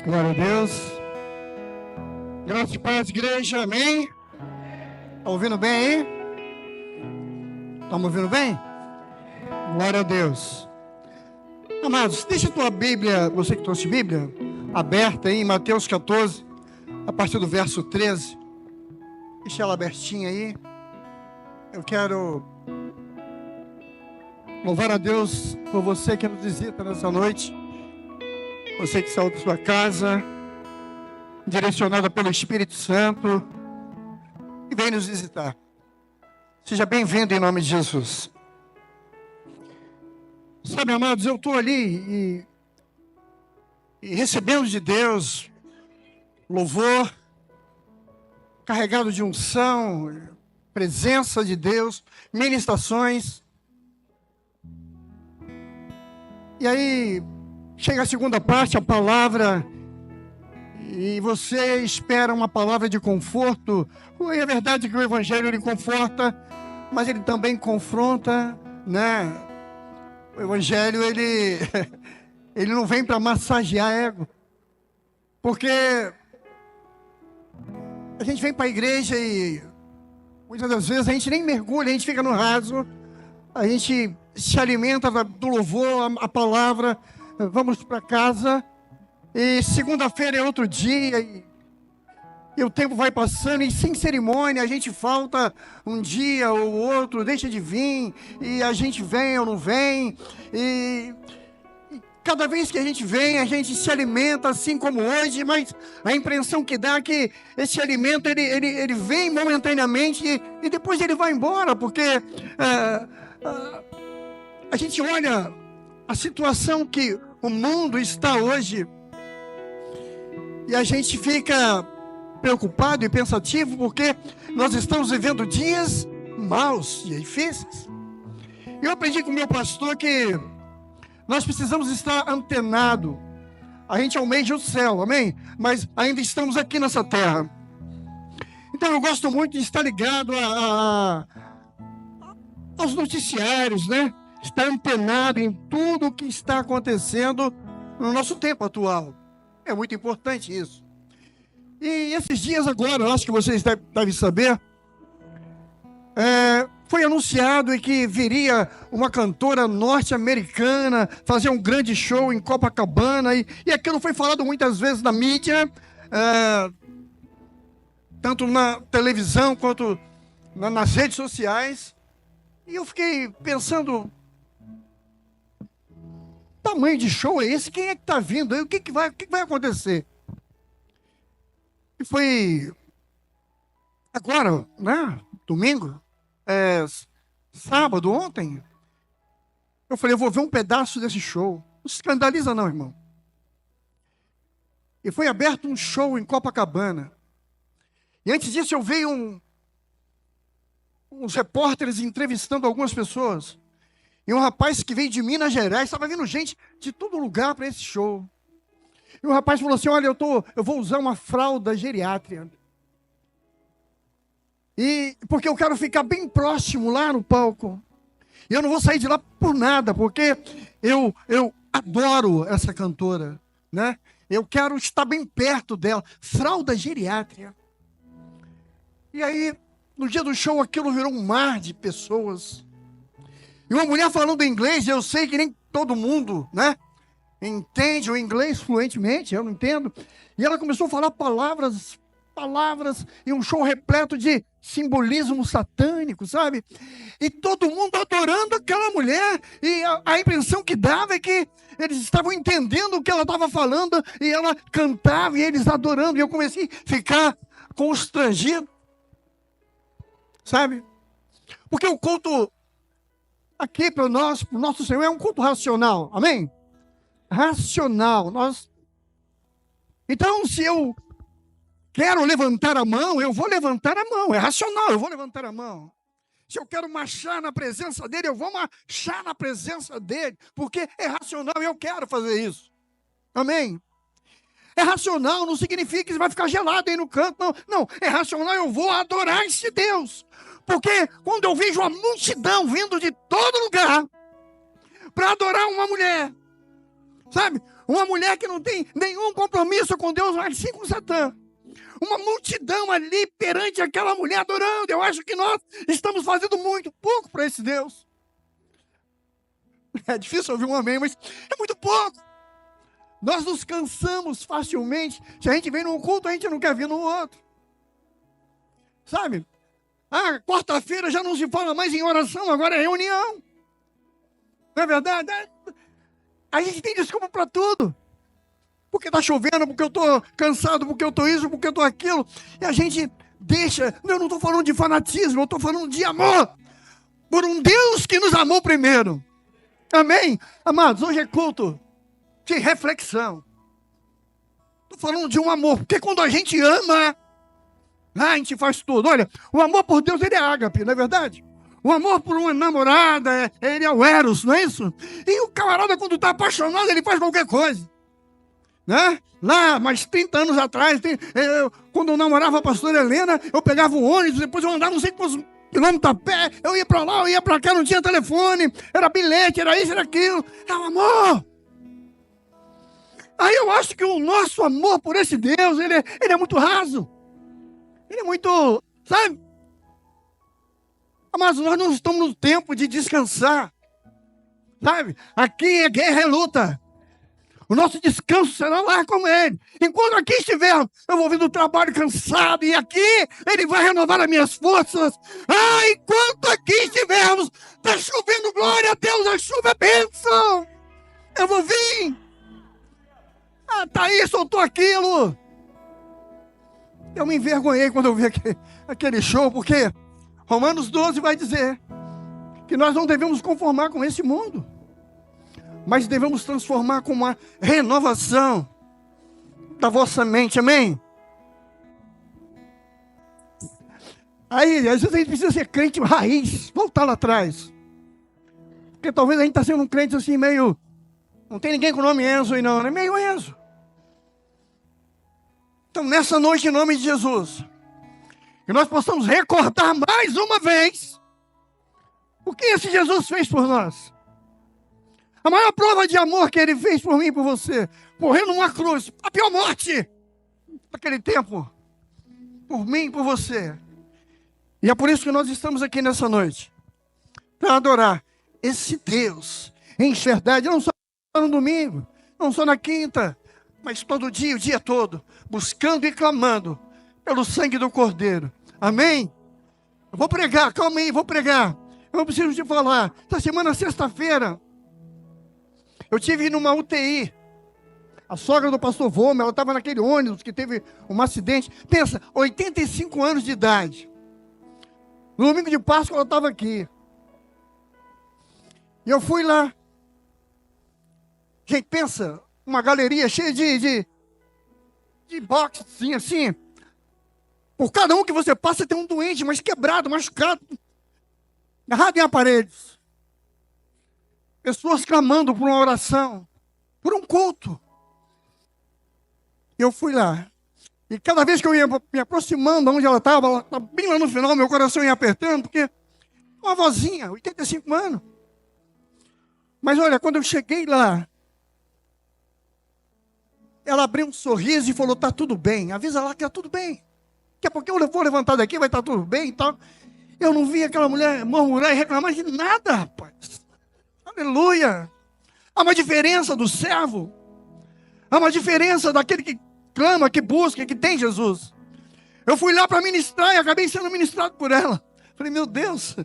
Glória a Deus. Graça e paz, igreja, amém? Tá ouvindo bem aí? Estamos ouvindo bem? Glória a Deus. Amados, deixa a tua Bíblia, você que trouxe Bíblia, aberta aí em Mateus 14, a partir do verso 13. Deixa ela abertinha aí. Eu quero louvar a Deus por você que nos visita nessa noite. Você que saiu da sua casa, direcionada pelo Espírito Santo, e vem nos visitar. Seja bem-vindo em nome de Jesus. Sabe, amados, eu estou ali e recebendo de Deus louvor, carregado de unção, presença de Deus, ministrações. E aí chega a segunda parte, a palavra, e você espera uma palavra de conforto. É verdade que o Evangelho ele conforta, mas ele também confronta, né? O Evangelho ele não vem para massagear ego, porque a gente vem para a igreja e muitas das vezes a gente nem mergulha, a gente fica no raso, a gente se alimenta do louvor, a palavra. Vamos para casa, e segunda-feira é outro dia, e o tempo vai passando, e sem cerimônia, a gente falta um dia ou outro, deixa de vir, e a gente vem ou não vem, e cada vez que a gente vem, a gente se alimenta assim como hoje, mas a impressão que dá é que esse alimento, ele vem momentaneamente, e depois ele vai embora, porque a gente olha a situação que o mundo está hoje, e a gente fica preocupado e pensativo, porque nós estamos vivendo dias maus e difíceis. Eu aprendi com o meu pastor que nós precisamos estar antenado. A gente almeja o céu, amém? Mas ainda estamos aqui nessa terra. Então eu gosto muito de estar ligado aos noticiários, né? Estar antenado em tudo o que está acontecendo no nosso tempo atual. É muito importante isso. E esses dias agora, eu acho que vocês devem saber, foi anunciado que viria uma cantora norte-americana fazer um grande show em Copacabana, e aquilo foi falado muitas vezes na mídia, tanto na televisão quanto nas redes sociais, e eu fiquei pensando, tamanho de show é esse? Quem é que está vindo aí? O que vai acontecer? E foi agora, né? Domingo, sábado, ontem. Eu falei, eu vou ver um pedaço desse show. Não se escandaliza não, irmão. E foi aberto um show em Copacabana. E antes disso eu vi uns repórteres entrevistando algumas pessoas. E um rapaz que veio de Minas Gerais, estava vindo gente de todo lugar para esse show. E o rapaz falou assim, olha, eu vou usar uma fralda geriátrica. Porque eu quero ficar bem próximo lá no palco. E eu não vou sair de lá por nada, porque eu adoro essa cantora, né? Eu quero estar bem perto dela. Fralda geriátrica. E aí, no dia do show, aquilo virou um mar de pessoas. E uma mulher falando inglês, eu sei que nem todo mundo, né, entende o inglês fluentemente, eu não entendo. E ela começou a falar palavras, e um show repleto de simbolismo satânico, sabe? E todo mundo adorando aquela mulher. E a impressão que dava é que eles estavam entendendo o que ela estava falando, e ela cantava, e eles adorando. E eu comecei a ficar constrangido, sabe? Porque o culto aqui para o nosso Senhor é um culto racional, amém? Racional. Então, se eu quero levantar a mão, eu vou levantar a mão, é racional, eu vou levantar a mão. Se eu quero marchar na presença dele, eu vou marchar na presença dele, porque é racional e eu quero fazer isso, amém? É racional, não significa que você vai ficar gelado aí no canto, não, é racional, eu vou adorar esse Deus. Porque quando eu vejo a multidão vindo de todo lugar para adorar uma mulher, sabe? Uma mulher que não tem nenhum compromisso com Deus, mas sim com Satã. Uma multidão ali perante aquela mulher adorando. Eu acho que nós estamos fazendo muito pouco para esse Deus. É difícil ouvir um amém, mas é muito pouco. Nós nos cansamos facilmente. Se a gente vem num culto, a gente não quer vir no outro. Sabe? Quarta-feira já não se fala mais em oração, agora é reunião. Não é verdade? A gente tem desculpa para tudo. Porque está chovendo, porque eu estou cansado, porque eu estou isso, porque eu estou aquilo. E a gente deixa. Eu não estou falando de fanatismo, eu estou falando de amor. Por um Deus que nos amou primeiro. Amém? Amados, hoje é culto de reflexão. Estou falando de um amor, porque quando a gente ama, a gente faz tudo. Olha, o amor por Deus, ele é ágape, não é verdade? O amor por uma namorada, ele é o eros, não é isso? E o camarada, quando está apaixonado, ele faz qualquer coisa. Né? Lá, mais 30 anos atrás, quando eu namorava a pastora Helena, eu pegava um ônibus, depois eu andava não sei quantos quilômetros a pé, eu ia para lá, eu ia para cá, não tinha telefone, era bilhete, era isso, era aquilo. É o amor. Aí eu acho que o nosso amor por esse Deus, ele é muito raso. Ele é muito, sabe? Mas nós não estamos no tempo de descansar. Sabe? Aqui é guerra, é luta. O nosso descanso será lá com ele. Enquanto aqui estivermos, eu vou vir do trabalho cansado. E aqui ele vai renovar as minhas forças. Enquanto aqui estivermos, está chovendo, glória a Deus, a chuva é bênção. Eu vou vir. Tá isso, soltou aquilo. Eu me envergonhei quando eu vi aquele show, porque Romanos 12 vai dizer que nós não devemos conformar com esse mundo, mas devemos transformar com uma renovação da vossa mente, amém? Aí, às vezes a gente precisa ser crente raiz, voltar lá atrás, porque talvez a gente está sendo um crente assim meio, não tem ninguém com o nome Enzo aí não, é meio Enzo. Então nessa noite, em nome de Jesus, que nós possamos recordar mais uma vez o que esse Jesus fez por nós. A maior prova de amor que ele fez por mim e por você, morrendo numa cruz, a pior morte daquele tempo, por mim e por você. E é por isso que nós estamos aqui nessa noite, para adorar esse Deus em verdade, não só no domingo, não só na quinta, mas todo dia, o dia todo, buscando e clamando pelo sangue do Cordeiro. Amém? Eu vou pregar, calma aí, vou pregar. Eu não preciso te falar. Essa semana, sexta-feira, eu tive numa UTI. A sogra do pastor Vômer, ela estava naquele ônibus que teve um acidente. Pensa, 85 anos de idade. No domingo de Páscoa ela estava aqui. E eu fui lá. Gente, pensa, uma galeria cheia de boxes, assim. Por cada um que você passa tem um doente, mas quebrado, machucado, agarrado em aparelhos. Pessoas clamando por uma oração, por um culto. Eu fui lá. E cada vez que eu ia me aproximando de onde ela estava bem lá no final, meu coração ia apertando, porque uma vozinha, 85 anos. Mas olha, quando eu cheguei lá, ela abriu um sorriso e falou, tá tudo bem, avisa lá que tá tudo bem. Daqui a pouquinho eu vou levantar daqui, vai estar tudo bem e tal. Eu não vi aquela mulher murmurar e reclamar de nada, rapaz. Aleluia. Há uma diferença do servo. Há uma diferença daquele que clama, que busca, que tem Jesus. Eu fui lá para ministrar e acabei sendo ministrado por ela. Falei, meu Deus.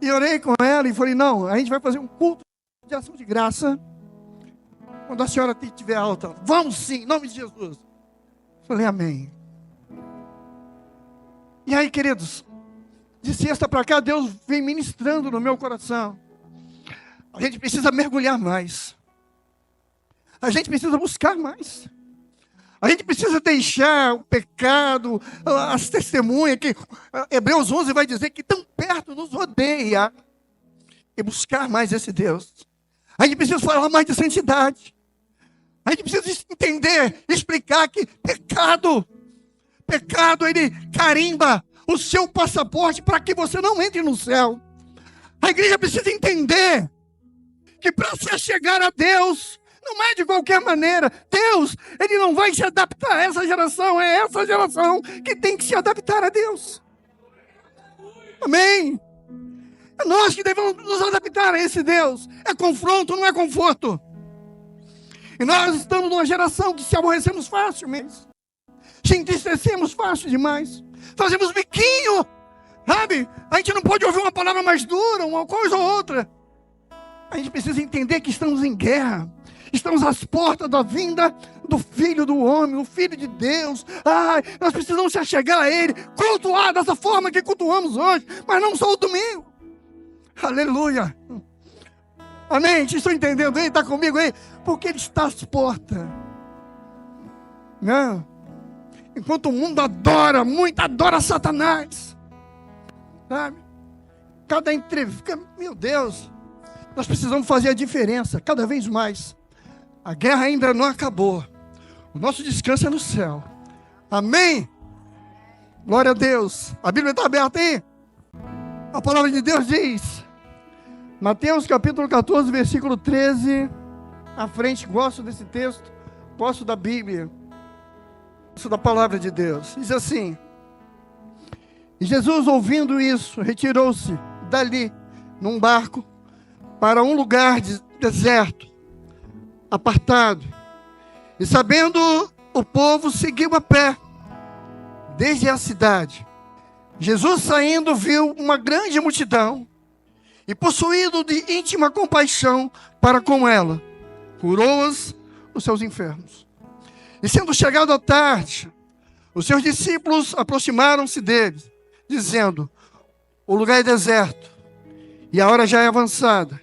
E orei com ela e falei, não, a gente vai fazer um culto de ação de graça. Quando a senhora estiver alta, vamos sim, em nome de Jesus. Falei, amém. E aí, queridos, de sexta para cá, Deus vem ministrando no meu coração. A gente precisa mergulhar mais. A gente precisa buscar mais. A gente precisa deixar o pecado, as testemunhas, que Hebreus 11 vai dizer que tão perto nos rodeia. E buscar mais esse Deus. A gente precisa falar mais de santidade. A gente precisa entender, explicar que pecado, ele carimba o seu passaporte para que você não entre no céu. A igreja precisa entender que para se chegar a Deus, Não é de qualquer maneira. Deus, Ele não vai se adaptar a essa geração. É essa geração que tem que se adaptar a Deus. Amém? É nós que devemos nos adaptar a esse Deus. É confronto, não é conforto. E nós estamos numa geração que se aborrecemos facilmente. Se entristecemos fácil demais. Fazemos biquinho. Sabe? A gente não pode ouvir uma palavra mais dura, uma coisa ou outra. A gente precisa entender que estamos em guerra. Estamos às portas da vinda do Filho do Homem, o Filho de Deus. Nós precisamos se achegar a Ele, cultuar dessa forma que cultuamos hoje, mas não só o domingo. Aleluia. Amém? Vocês estão entendendo aí? Está comigo aí? Porque Ele está às portas. Não. Enquanto o mundo adora, muito adora Satanás. Sabe? Cada entrevista, meu Deus, nós precisamos fazer a diferença cada vez mais. A guerra ainda não acabou. O nosso descanso é no céu. Amém? Glória a Deus. A Bíblia está aberta aí? A palavra de Deus diz, Mateus capítulo 14, versículo 13, à frente, gosto desse texto, gosto da Bíblia, gosto da palavra de Deus. Diz assim: e Jesus, ouvindo isso, retirou-se dali, num barco, para um lugar deserto, apartado. E sabendo o povo, seguiu a pé, desde a cidade. Jesus, saindo, viu uma grande multidão, e possuído de íntima compaixão para com ela, curou-as os seus enfermos. E sendo chegado a tarde, os seus discípulos aproximaram-se dele, dizendo: o lugar é deserto, e a hora já é avançada.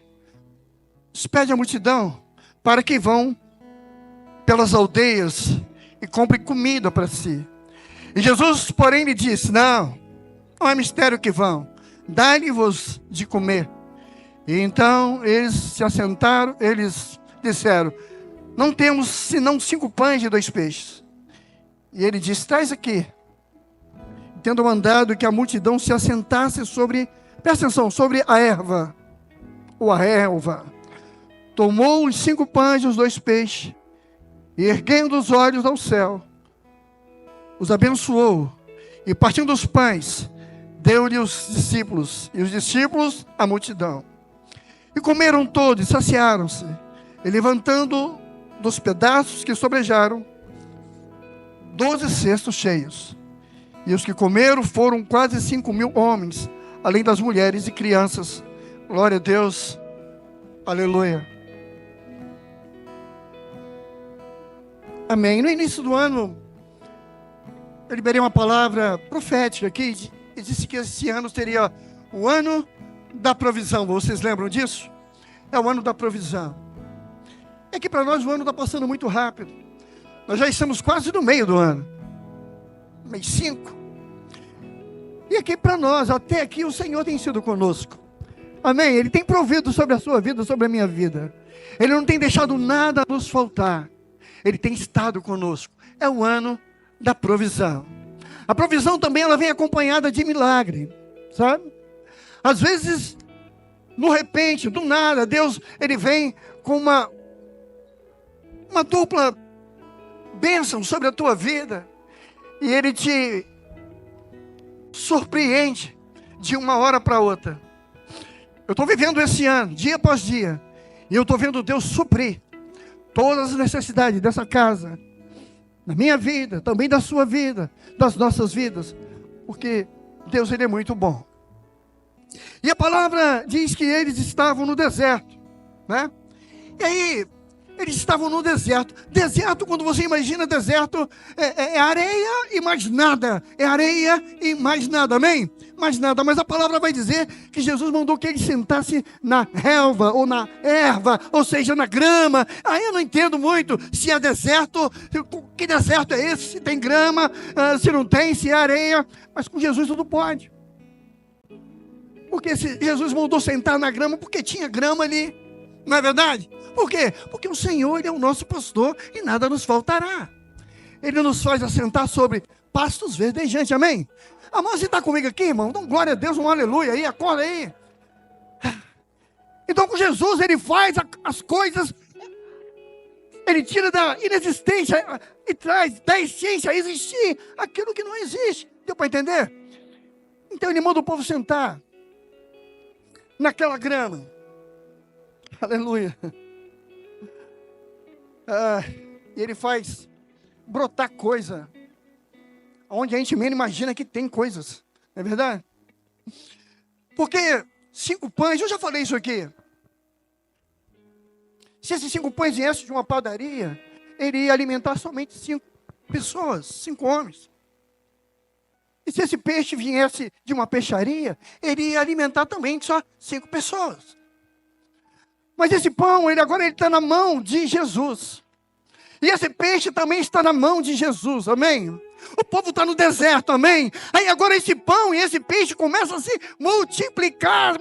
Despede a multidão, para que vão pelas aldeias e comprem comida para si. E Jesus, porém, lhe disse: não é mistério que vão, dai-lhe-vos de comer. E então eles se assentaram, eles disseram: não temos senão 5 pães e 2 peixes. E ele disse: traz aqui. Tendo mandado que a multidão se assentasse sobre, presta atenção, sobre a erva, ou a relva, tomou os 5 pães e os 2 peixes, e erguendo os olhos ao céu, os abençoou, e partindo os pães, deu-lhe os discípulos, e os discípulos a multidão. E comeram todos, e saciaram-se, e levantando dos pedaços que sobrejaram, 12 cestos cheios. E os que comeram foram quase 5.000 homens, além das mulheres e crianças. Glória a Deus. Aleluia. Amém. No início do ano, eu liberei uma palavra profética aqui, e disse que esse ano seria o ano da provisão. Vocês lembram disso? É o ano da provisão. É que para nós o ano está passando muito rápido. Nós já estamos quase no meio do ano. Mês 5. E aqui para nós, até aqui o Senhor tem sido conosco. Amém? Ele tem provido sobre a sua vida, sobre a minha vida. Ele não tem deixado nada nos faltar. Ele tem estado conosco. É o ano da provisão. A provisão também ela vem acompanhada de milagre, sabe? Às vezes, no repente, do nada, Deus ele vem com uma dupla bênção sobre a tua vida. E Ele te surpreende de uma hora para outra. Eu estou vivendo esse ano, dia após dia, e eu estou vendo Deus suprir todas as necessidades dessa casa, na minha vida, também da sua vida, das nossas vidas, porque Deus ele é muito bom. E a palavra diz que eles estavam no deserto, né? E aí, eles estavam no deserto. Deserto, quando você imagina deserto, é areia e mais nada. É areia e mais nada, amém? Mais nada, mas a palavra vai dizer que Jesus mandou que ele sentasse na relva, ou na erva, ou seja, na grama. Aí eu não entendo muito se é deserto, que deserto é esse? Se tem grama, se não tem, se é areia. Mas com Jesus tudo pode. Porque se Jesus mandou sentar na grama, porque tinha grama ali. Não é verdade? Por quê? Porque o Senhor ele é o nosso pastor e nada nos faltará. Ele nos faz assentar sobre pastos verdejantes, amém? Amor, você está comigo aqui, irmão? Então glória a Deus, um aleluia aí, acorda aí. Então com Jesus ele faz as coisas Ele tira da inexistência e traz da essência a existir aquilo que não existe. Deu para entender? Então ele manda o povo sentar naquela grama. Aleluia. E ele faz brotar coisa onde a gente menos imagina que tem coisas. Não é verdade? Porque 5 pães, eu já falei isso aqui. Se esses 5 pães viessem de uma padaria, ele ia alimentar somente 5 pessoas, 5 homens. E se esse peixe viesse de uma peixaria, ele ia alimentar também só 5 pessoas. Mas esse pão, agora ele está na mão de Jesus. E esse peixe também está na mão de Jesus, amém? O povo está no deserto, amém? Aí agora esse pão e esse peixe começam a se multiplicar,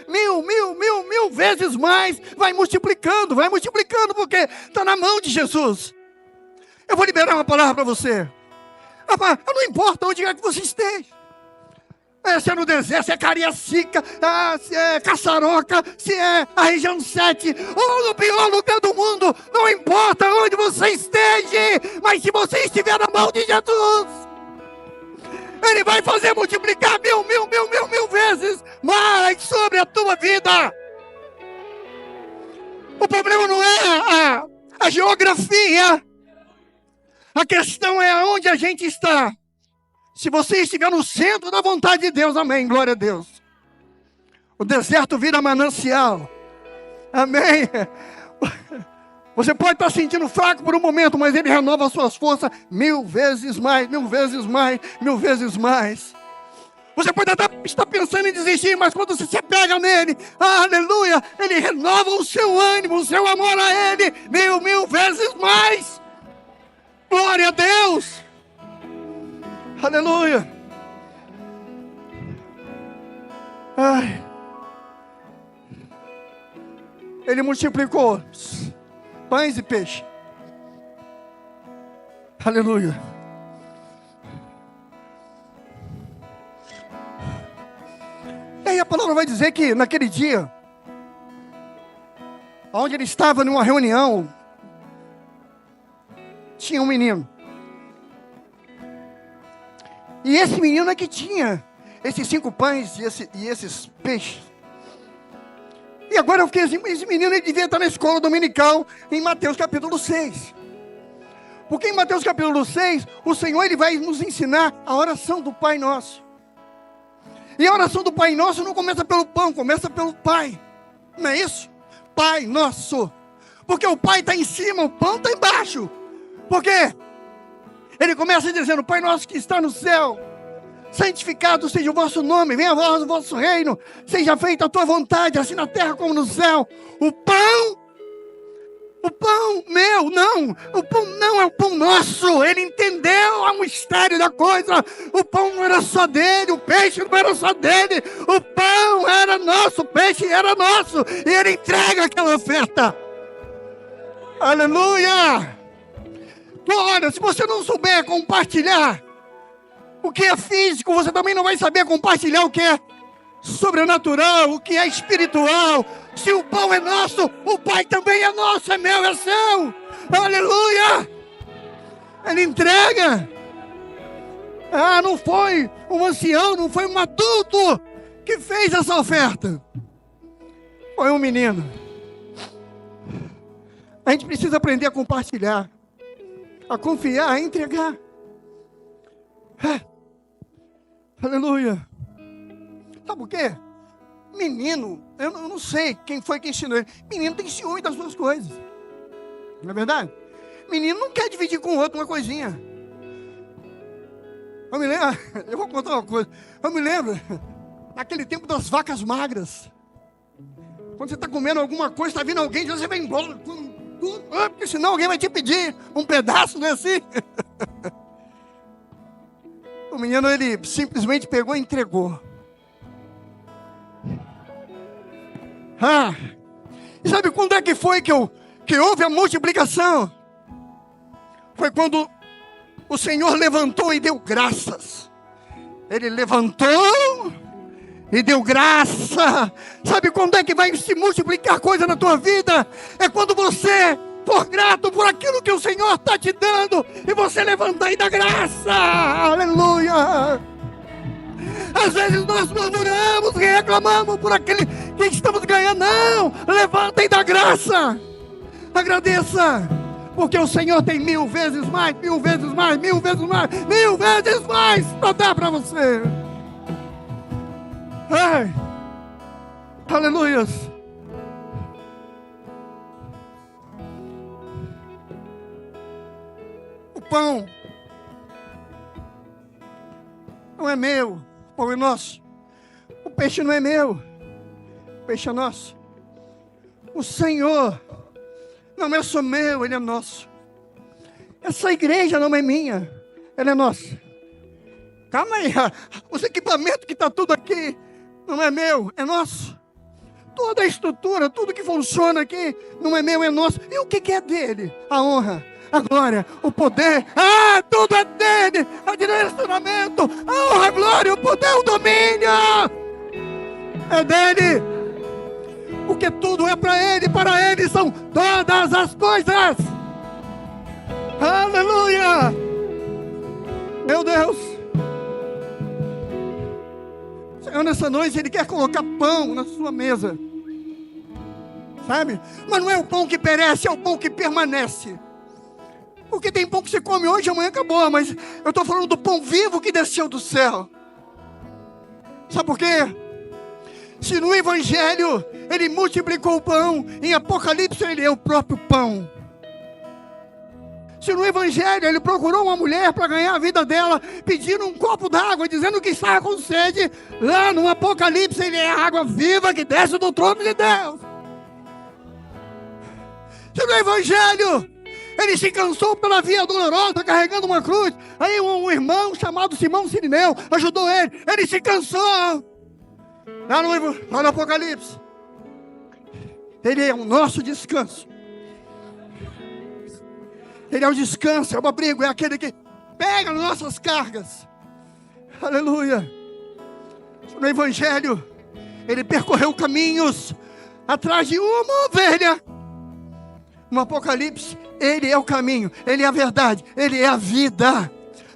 mil vezes mais. Vai multiplicando, porque está na mão de Jesus. Eu vou liberar uma palavra para você. Não importa onde é que você esteja. Se é no deserto, se é Cariacica, se é Caçaroca, se é a região 7, ou no pior lugar do mundo, não importa onde você esteja, mas se você estiver na mão de Jesus, Ele vai fazer multiplicar mil vezes mais sobre a tua vida. O problema não é a geografia, a questão é aonde a gente está. Se você estiver no centro da vontade de Deus, amém, glória a Deus. O deserto vira manancial, amém. Você pode estar sentindo fraco por um momento, mas Ele renova as suas forças 1000 vezes mais. Você pode até estar pensando em desistir, mas quando você se pega nele, aleluia, Ele renova o seu ânimo, o seu amor a Ele, 1000 vezes mais. Glória a Deus. Aleluia. Ele multiplicou pães e peixe. Aleluia. E aí a palavra vai dizer que naquele dia, onde ele estava numa reunião, tinha um menino. E esse menino é que tinha esses 5 pães e esses peixes. E agora eu fiquei assim, esse menino ele devia estar na escola dominical em Mateus capítulo 6. Porque em Mateus capítulo 6, o Senhor ele vai nos ensinar a oração do Pai Nosso. E a oração do Pai Nosso não começa pelo pão, começa pelo Pai. Não é isso? Pai Nosso. Porque o Pai está em cima, o pão está embaixo. Por quê? Ele começa dizendo: Pai Nosso que está no céu, santificado seja o vosso nome, venha a vós o vosso reino, seja feita a tua vontade, assim na terra como no céu. O pão meu, o pão não é o pão nosso. Ele entendeu o mistério da coisa. O pão não era só dele, o peixe não era só dele, o pão era nosso, o peixe era nosso, e ele entrega aquela oferta. Aleluia! Olha, se você não souber compartilhar o que é físico, você também não vai saber compartilhar o que é sobrenatural, o que é espiritual. Se o pão é nosso, o Pai também é nosso, é meu, é seu. Aleluia! Ele entrega. Não foi um ancião, não foi um adulto que fez essa oferta. Foi um menino. A gente precisa aprender a compartilhar, a confiar, a entregar. Aleluia. Sabe por quê? Menino, eu não sei quem foi que ensinou ele. Menino tem ciúme das suas coisas. Não é verdade? Menino não quer dividir com o outro uma coisinha. Eu vou contar uma coisa. Eu me lembro, naquele tempo das vacas magras. Quando você está comendo alguma coisa, está vindo alguém, você vai embora. Porque senão alguém vai te pedir um pedaço, não é assim? O menino, ele simplesmente pegou e entregou. E sabe quando é que foi que houve a multiplicação? Foi quando o Senhor levantou e deu graças. Ele levantou e deu graça. Sabe quando é que vai se multiplicar coisa na tua vida? É quando você for grato por aquilo que o Senhor está te dando, e você levantar e dar graça. Aleluia. Às vezes nós murmuramos, reclamamos por aquele que estamos ganhando. Não, levanta e dá graça. Agradeça, porque o Senhor tem 1000 vezes mais, 1000 vezes mais, 1000 vezes mais, 1000 vezes mais para dar para você. Ai, aleluia. O pão não é meu, o pão é nosso. O peixe não é meu, o peixe é nosso. O Senhor não é só meu, Ele é nosso. Essa igreja não é minha, ela é nossa. Calma aí, os equipamentos que está tudo aqui não é meu, é nosso. Toda a estrutura, tudo que funciona aqui não é meu, é nosso. E o que é dele? A honra, a glória, o poder, tudo é dele. O direcionamento, a honra, a glória, o poder, o domínio é dele. Porque tudo é para ele são todas as coisas. Aleluia. Meu Deus. O Senhor nessa noite, Ele quer colocar pão na sua mesa, sabe? Mas não é o pão que perece, é o pão que permanece. Porque tem pão que você come hoje, amanhã acabou. Mas eu estou falando do pão vivo que desceu do céu. Sabe por quê? Se no Evangelho Ele multiplicou o pão, em Apocalipse Ele é o próprio pão. Se no Evangelho Ele procurou uma mulher para ganhar a vida dela, pedindo um copo d'água, dizendo que estava com sede, lá no Apocalipse Ele é a água viva que desce do trono de Deus. Se no Evangelho Ele se cansou pela via dolorosa, carregando uma cruz, aí um irmão chamado Simão Sirineu ajudou ele se cansou. Lá no Apocalipse, Ele é o nosso descanso. Ele é o descanso, é o abrigo, é aquele que pega nas nossas cargas. Aleluia. No Evangelho, Ele percorreu caminhos atrás de uma ovelha. No Apocalipse, Ele é o caminho, Ele é a verdade, Ele é a vida.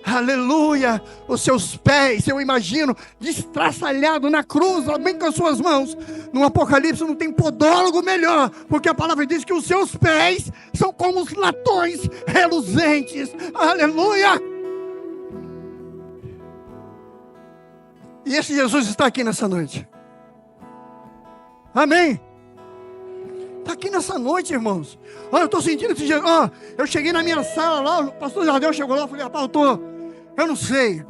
Aleluia. Os seus pés, eu imagino, destraçalhado na cruz, bem com as suas mãos. No Apocalipse não tem podólogo melhor, porque a palavra diz que os seus pés são como os latões reluzentes. Aleluia. E esse Jesus está aqui nessa noite. Amém. Está aqui nessa noite, irmãos. Olha, eu estou sentindo esse Jesus. Eu cheguei na minha sala lá, o pastor Jardel chegou lá, eu falei, rapaz, eu não sei.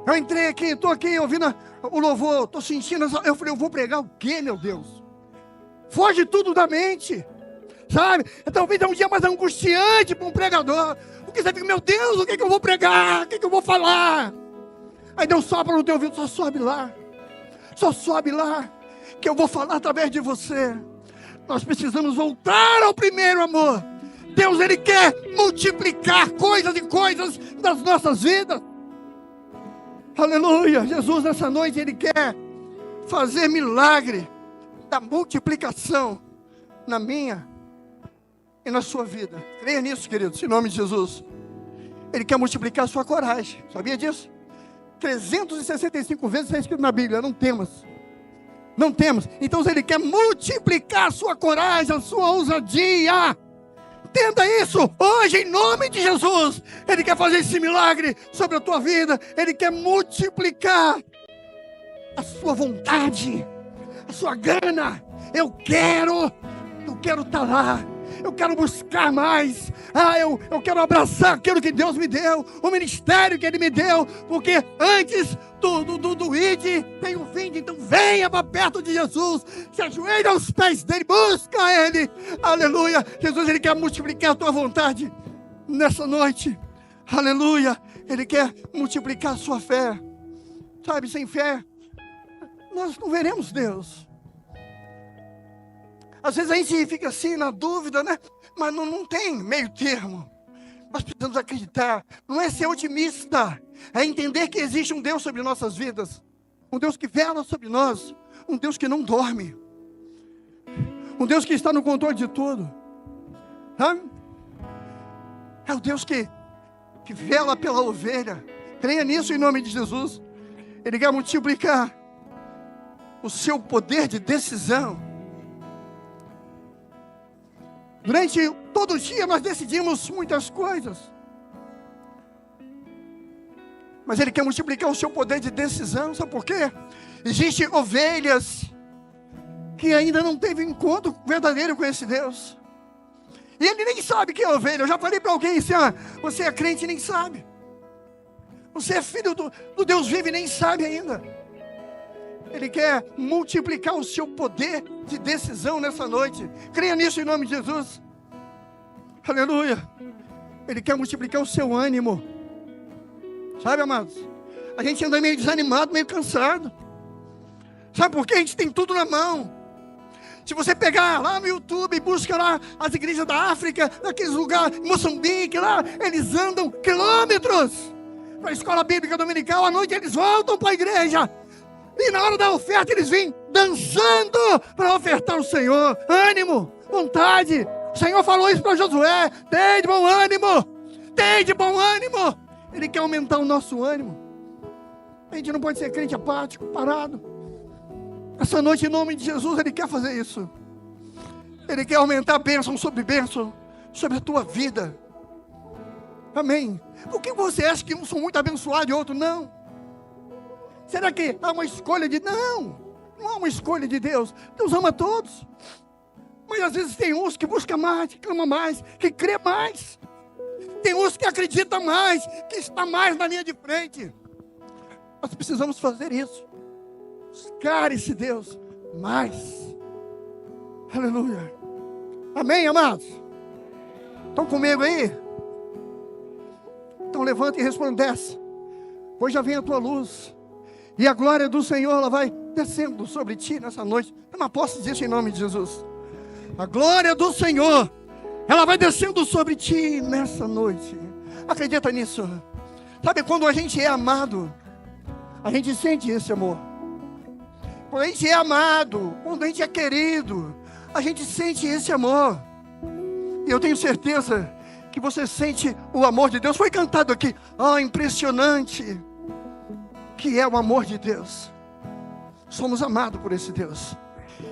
Eu entrei aqui, estou aqui ouvindo o louvor, estou sentindo. Eu falei, eu vou pregar o quê, meu Deus? Foge tudo da mente, sabe? Talvez é um dia mais angustiante para um pregador, porque você fica, meu Deus, o que eu vou pregar? O que eu vou falar? Aí Deus sopra no teu ouvido, só sobe lá, que eu vou falar através de você. Nós precisamos voltar ao primeiro amor. Deus, Ele quer multiplicar coisas e coisas das nossas vidas. Aleluia. Jesus nessa noite, Ele quer fazer milagre da multiplicação na minha e na sua vida. Creia nisso, queridos, em nome de Jesus. Ele quer multiplicar a sua coragem. Sabia disso? 365 vezes está escrito na Bíblia, não temos. Então Ele quer multiplicar a sua coragem, a sua ousadia. Entenda isso hoje, em nome de Jesus. Ele quer fazer esse milagre sobre a tua vida. Ele quer multiplicar a sua vontade, a sua gana. Eu quero estar lá. Eu quero buscar mais. Eu quero abraçar aquilo que Deus me deu, o ministério que Ele me deu, porque antes do ide tem um fim. Então venha para perto de Jesus, se ajoelha aos pés dele, busca Ele. Aleluia. Jesus, Ele quer multiplicar a tua vontade nessa noite. Aleluia. Ele quer multiplicar a sua fé. Sabe, sem fé nós não veremos Deus. Às vezes a gente fica assim na dúvida, né? Mas não tem meio termo. Nós precisamos acreditar. Não é ser otimista, é entender que existe um Deus sobre nossas vidas. um Deus que vela sobre nós, um Deus que não dorme, um Deus que está no controle de tudo. Sabe? É o Deus que vela pela ovelha. Creia nisso em nome de Jesus. Ele quer multiplicar o seu poder de decisão. Durante todo o dia nós decidimos muitas coisas, mas Ele quer multiplicar o seu poder de decisão. Sabe por quê? Existem ovelhas que ainda não teve encontro verdadeiro com esse Deus, e ele nem sabe que é ovelha. Eu já falei para alguém assim: você é crente e nem sabe. Você é filho do Deus vivo e nem sabe ainda. Ele quer multiplicar o seu poder de decisão nessa noite. Creia nisso em nome de Jesus. Aleluia. Ele quer multiplicar o seu ânimo. Sabe, amados? A gente anda meio desanimado, meio cansado. Sabe por quê? A gente tem tudo na mão. Se você pegar lá no YouTube e busca lá as igrejas da África, naqueles lugares, Moçambique, lá, eles andam quilômetros para a escola bíblica dominical. À noite eles voltam para a igreja. E na hora da oferta eles vêm dançando para ofertar ao Senhor. Ânimo, vontade. O Senhor falou isso para Josué: tem de bom ânimo, tem de bom ânimo. Ele quer aumentar o nosso ânimo. A gente não pode ser crente apático, parado. Essa noite, em nome de Jesus, Ele quer fazer isso. Ele quer aumentar bênção sobre a tua vida. Amém. Por que você acha que uns são muito abençoados e outros não? Será que há uma escolha de... Não há uma escolha de Deus. Deus ama todos. Mas às vezes tem uns que buscam mais, que clamam mais, que crê mais. Tem uns que acreditam mais, que está mais na linha de frente. Nós precisamos fazer isso. Buscar esse Deus mais. Aleluia. Amém, amados? Estão comigo aí? Então levanta e resplandece, pois já vem a tua luz, e a glória do Senhor, ela vai descendo sobre ti nessa noite. Toma posse disso em nome de Jesus. A glória do Senhor, ela vai descendo sobre ti nessa noite. Acredita nisso? Sabe, quando a gente é amado, a gente sente esse amor. Quando a gente é amado, quando a gente é querido, a gente sente esse amor. E eu tenho certeza que você sente o amor de Deus. Foi cantado aqui: impressionante que é o amor de Deus. Somos amados por esse Deus,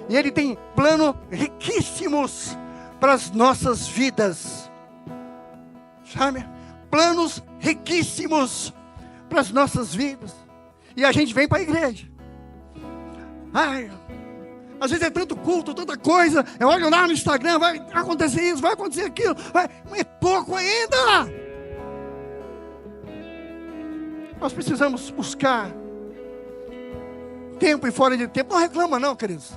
e Ele tem planos riquíssimos para as nossas vidas. Sabe? Planos riquíssimos para as nossas vidas. E a gente vem para a igreja. Às vezes é tanto culto, tanta coisa. Eu olho lá no Instagram, vai acontecer isso, vai acontecer aquilo. É pouco ainda. Nós precisamos buscar tempo e fora de tempo. Não reclama não, queridos.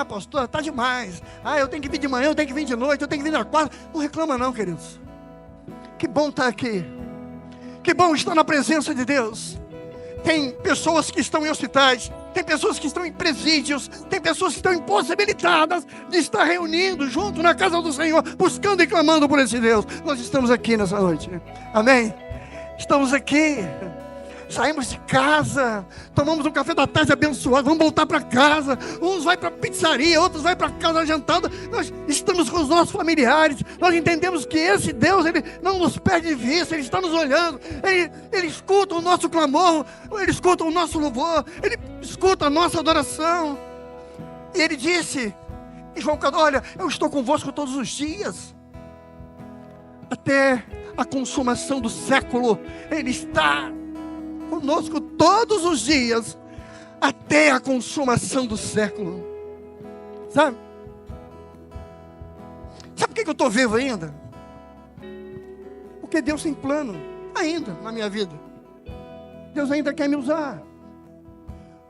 Pastor, está demais. Eu tenho que vir de manhã, eu tenho que vir de noite, eu tenho que vir na quarta. Não reclama não, queridos. Que bom estar aqui. Que bom estar na presença de Deus. Tem pessoas que estão em hospitais, tem pessoas que estão em presídios, tem pessoas que estão impossibilitadas de estar reunindo junto na casa do Senhor, buscando e clamando por esse Deus. Nós estamos aqui nessa noite. Amém? Estamos aqui. Saímos de casa, tomamos um café da tarde abençoado, vamos voltar para casa. Uns vai para a pizzaria, outros vai para casa jantada. Nós estamos com os nossos familiares. Nós entendemos que esse Deus, Ele não nos perde de vista. Ele está nos olhando. Ele escuta o nosso clamor, Ele escuta o nosso louvor, Ele escuta a nossa adoração. E Ele disse em João 14: olha, eu estou convosco todos os dias, até a consumação do século. Ele está conosco todos os dias, até a consumação do século. Sabe? Sabe por que eu estou vivo ainda? Porque Deus tem plano ainda na minha vida. Deus ainda quer me usar.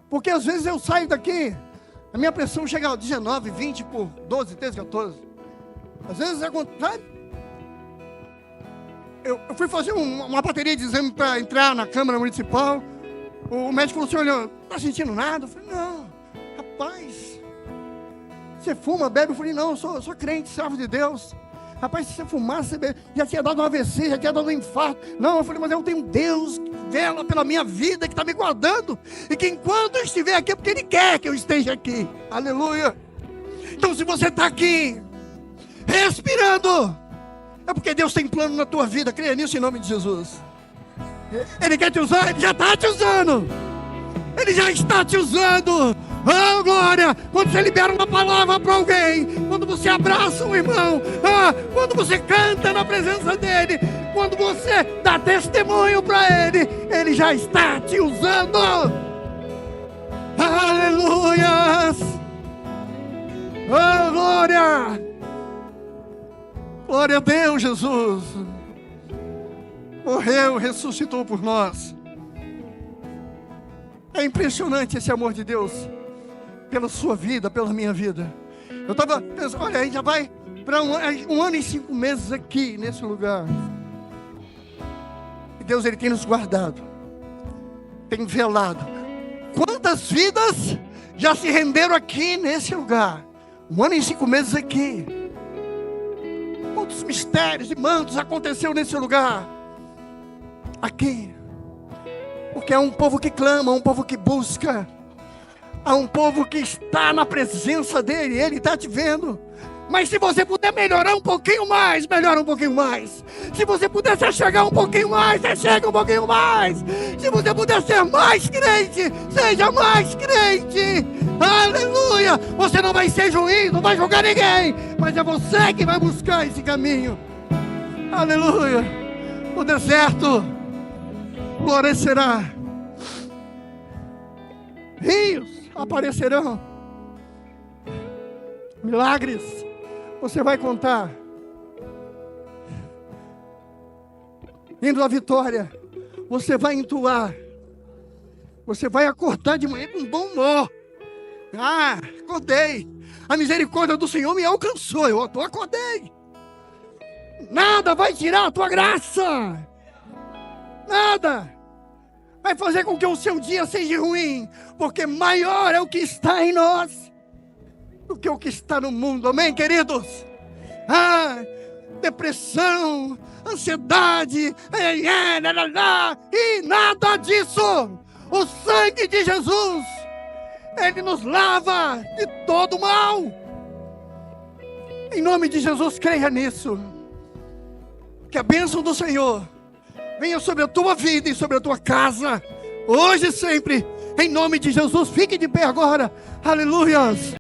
Porque às vezes eu saio daqui, a minha pressão chega a 19, 20 por 12, 13, 14. Às vezes sabe? Eu fui fazer uma bateria de exame para entrar na Câmara Municipal. O médico falou assim: olha, não está sentindo nada? Eu falei: não, rapaz, você fuma, bebe? Eu falei: não, eu sou crente, servo de Deus. Rapaz, se você fumasse, você bebe, já tinha dado um AVC, já tinha dado um infarto. Não, eu falei: mas eu tenho Deus vela pela minha vida, que está me guardando, e que enquanto eu estiver aqui é porque Ele quer que eu esteja aqui. Aleluia. Então se você está aqui respirando, é porque Deus tem plano na tua vida. Creia nisso em nome de Jesus. Ele quer te usar, Ele já está te usando. Ele já está te usando. Oh, glória! Quando você libera uma palavra para alguém, quando você abraça um irmão, quando você canta na presença dele, quando você dá testemunho para ele, ele já está te usando. Aleluias! Oh, glória! Glória a Deus, Jesus! Morreu, ressuscitou por nós. É impressionante esse amor de Deus pela sua vida, pela minha vida. Eu estava pensando, olha, a gente já vai para um ano e 5 meses aqui nesse lugar. E Deus, Ele tem nos guardado, tem velado. Quantas vidas já se renderam aqui nesse lugar? 1 ano e 5 meses aqui. Quantos mistérios e mantos aconteceu nesse lugar? Aqui. Porque é um povo que clama, um povo que busca. Há um povo que está na presença dEle, Ele está te vendo. Mas se você puder melhorar um pouquinho mais, melhora um pouquinho mais. Se você puder se chegar um pouquinho mais, você chega um pouquinho mais. Se você puder ser mais crente, seja mais crente. Aleluia! Você não vai ser juiz, não vai julgar ninguém, mas é você que vai buscar esse caminho. Aleluia! O deserto florescerá. Rios aparecerão. Milagres você vai contar. Indo à vitória, você vai entoar. Você vai acordar de manhã com bom humor. Acordei. A misericórdia do Senhor me alcançou. Eu acordei. Nada vai tirar a tua graça. Nada vai fazer com que o seu dia seja ruim, porque maior é o que está em nós do que o que está no mundo. Amém, queridos? Depressão, ansiedade, e nada disso. O sangue de Jesus, Ele nos lava de todo mal. Em nome de Jesus, creia nisso. Que a bênção do Senhor venha sobre a tua vida e sobre a tua casa, hoje e sempre, em nome de Jesus. Fique de pé agora, aleluias.